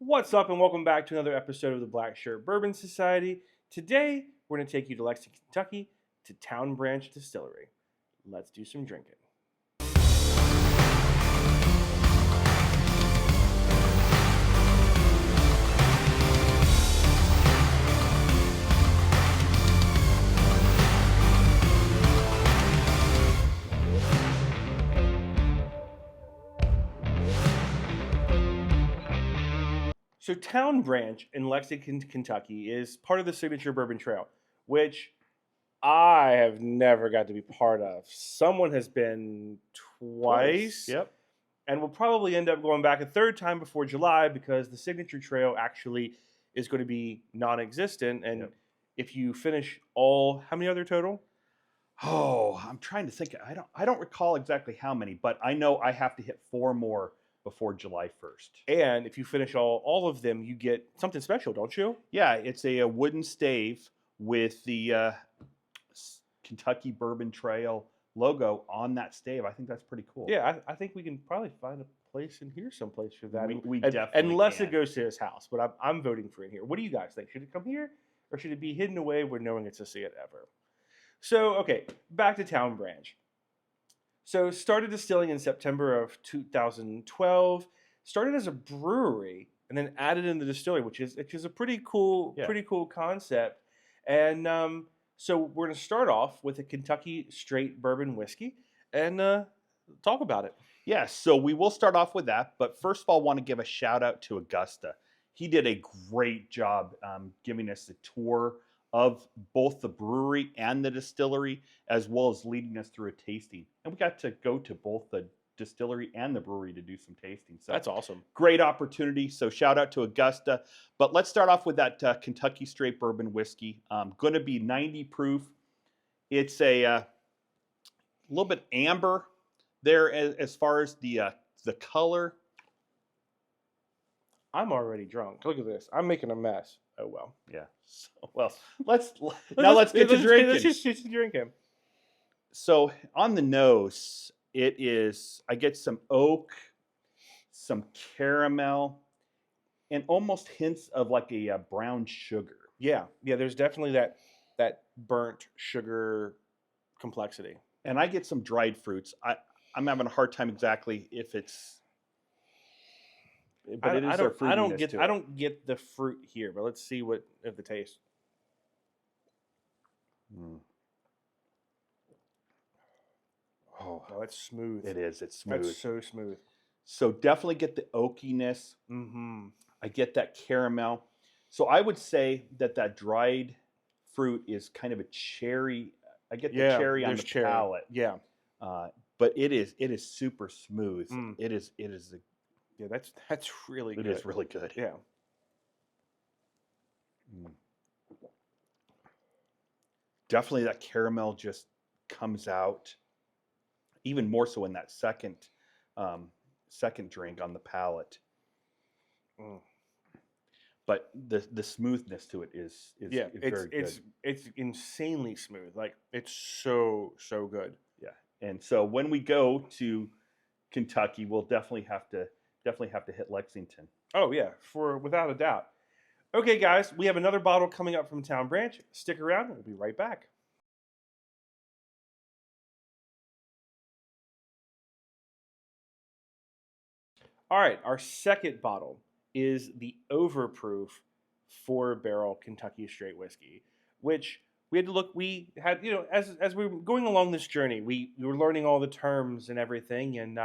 What's up, and welcome back to another episode of the Black Shirt Bourbon Society. Today, we're going to take you to Lexington, Kentucky, to Town Branch Distillery. Let's do some drinking. So Town Branch in Lexington, Kentucky is part of the Signature Bourbon Trail, which I have never got to be part of. Someone has been twice. Yep. And we'll probably end up going back a third time before July because the Signature Trail actually is going to be non-existent. And if you finish all, how many other total? Oh, I'm trying to think. I don't recall exactly how many, but I know I have to hit 4 more before July 1st. And if you finish all of them, you get something special, don't you? Yeah, it's a wooden stave with the Kentucky Bourbon Trail logo on that stave. I think that's pretty cool. Yeah, I think we can probably find a place in here someplace for that. We definitely unless can. it goes to his house, but I'm voting for in here. What do you guys think? Should it come here, or should it be hidden away where no one gets to see it ever? So, okay, back to Town Branch. So, started distilling in September of 2012. Started as a brewery, and then added in the distillery, which is a pretty cool concept. And so we're going to start off with a Kentucky straight bourbon whiskey and talk about it. Yeah, so we will start off with that. But first of all, I want to give a shout out to Augusta. He did a great job giving us a tour of both the brewery and the distillery, as well as leading us through a tasting. And we got to go to both the distillery and the brewery to do some tasting. So that's awesome. Great opportunity. So shout out to Augusta. But let's start off with that Kentucky straight bourbon whiskey. Going to be 90 proof. It's a little bit amber there as far as the color. I'm already drunk. Look at this. I'm making a mess. Oh well. Yeah. So, well, let's get to drinking. Let's just drink him. So on the nose, I get some oak, some caramel, and almost hints of like a brown sugar. Yeah. There's definitely that burnt sugar complexity. And I get some dried fruits. I'm having a hard time exactly if it's. But it is their fruitiness I don't get the fruit here, but let's see what of the taste. Oh, it's smooth. It is. It's smooth. It's so smooth. So definitely get the oakiness. Mm-hmm. I get that caramel. So I would say that dried fruit is kind of a cherry. I get the cherry on the palate. Yeah. But it is super smooth. It is yeah, that's really good. It is really good. Yeah. Definitely that caramel just comes out even more so in that second drink on the palate. But the smoothness to it is very good. It's insanely smooth. Like it's so good. Yeah. And so when we go to Kentucky, we'll definitely have to hit Lexington. Oh yeah, without a doubt. Okay, guys, we have another bottle coming up from Town Branch. Stick around, we'll be right back. All right, our second bottle is the Overproof 4-barrel Kentucky straight whiskey, which we had to look. We had, as we were going along this journey, we were learning all the terms and everything, and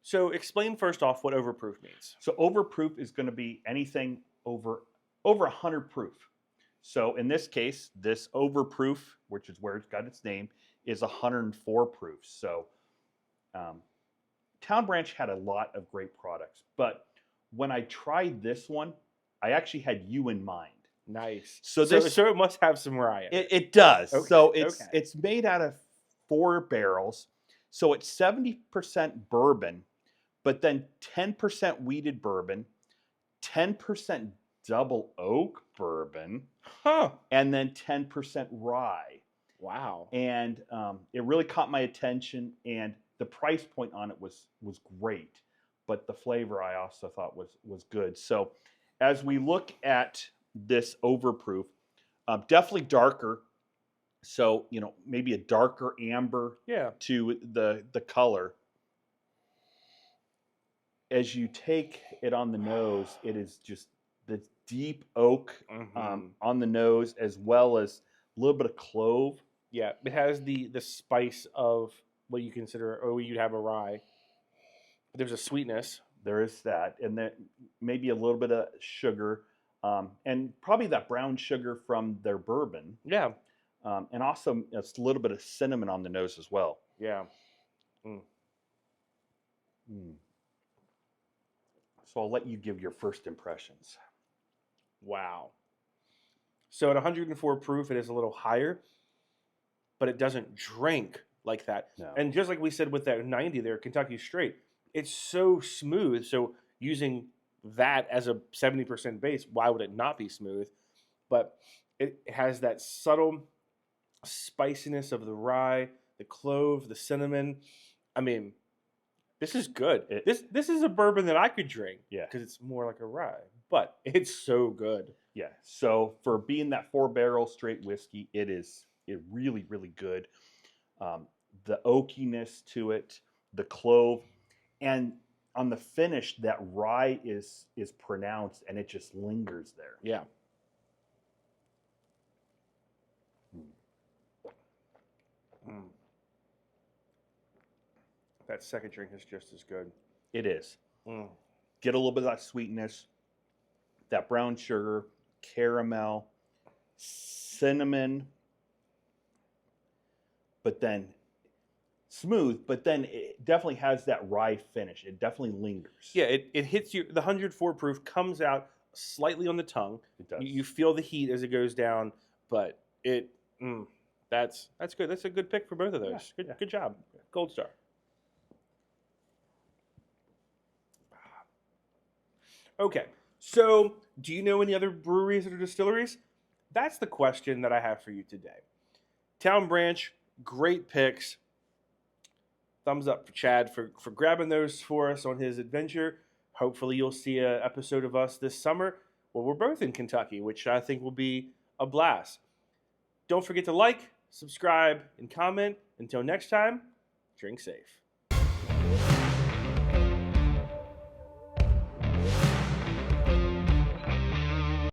so explain first off what overproof means. So overproof is going to be anything over 100 proof. So in this case, this overproof, which is where it's got its name, is 104 proof. So Town Branch had a lot of great products, but when I tried this one, I actually had you in mind. Nice. So it must have some rye. It does. Okay. So it's made out of 4 barrels. So it's 70% bourbon, but then 10% wheated bourbon, 10% double oak bourbon, and then 10% rye. Wow. And it really caught my attention, and the price point on it was great, but the flavor I also thought was good. So as we look at this Overproof, definitely darker. So, maybe a darker amber Yeah. to the color. As you take it on the nose, it is just the deep oak on the nose, as well as a little bit of clove. Yeah, it has the spice of what you consider, or you'd have a rye. There's a sweetness. There is that, and then maybe a little bit of sugar, and probably that brown sugar from their bourbon. Yeah. And also it's a little bit of cinnamon on the nose as well. Yeah. So I'll let you give your first impressions. Wow. So at 104 proof, it is a little higher, but it doesn't drink like that. No. And just like we said with that 90 there, Kentucky Straight, it's so smooth. So using that as a 70% base, why would it not be smooth? But it has that subtle spiciness of the rye, the clove, the cinnamon. I mean, this is good. This is a bourbon that I could drink. Yeah. Because it's more like a rye. But it's so good. Yeah. So for being that 4-barrel straight whiskey, it really, really good. The oakiness to it, the clove, and on the finish, that rye is pronounced, and it just lingers there. Yeah. That second drink is just as good. It is. Get a little bit of that sweetness, that brown sugar, caramel, cinnamon, but then smooth, but then it definitely has that rye finish. It definitely lingers. Yeah, it hits you. The 104 proof comes out slightly on the tongue. It does. You feel the heat as it goes down, but that's good. That's a good pick for both of those. Yeah, Good job. Gold star. Okay, so do you know any other breweries or distilleries? That's the question that I have for you today. Town Branch, great picks. Thumbs up for Chad for grabbing those for us on his adventure. Hopefully you'll see an episode of us this summer. Well, we're both in Kentucky, which I think will be a blast. Don't forget to like, subscribe, and comment. Until next time, drink safe.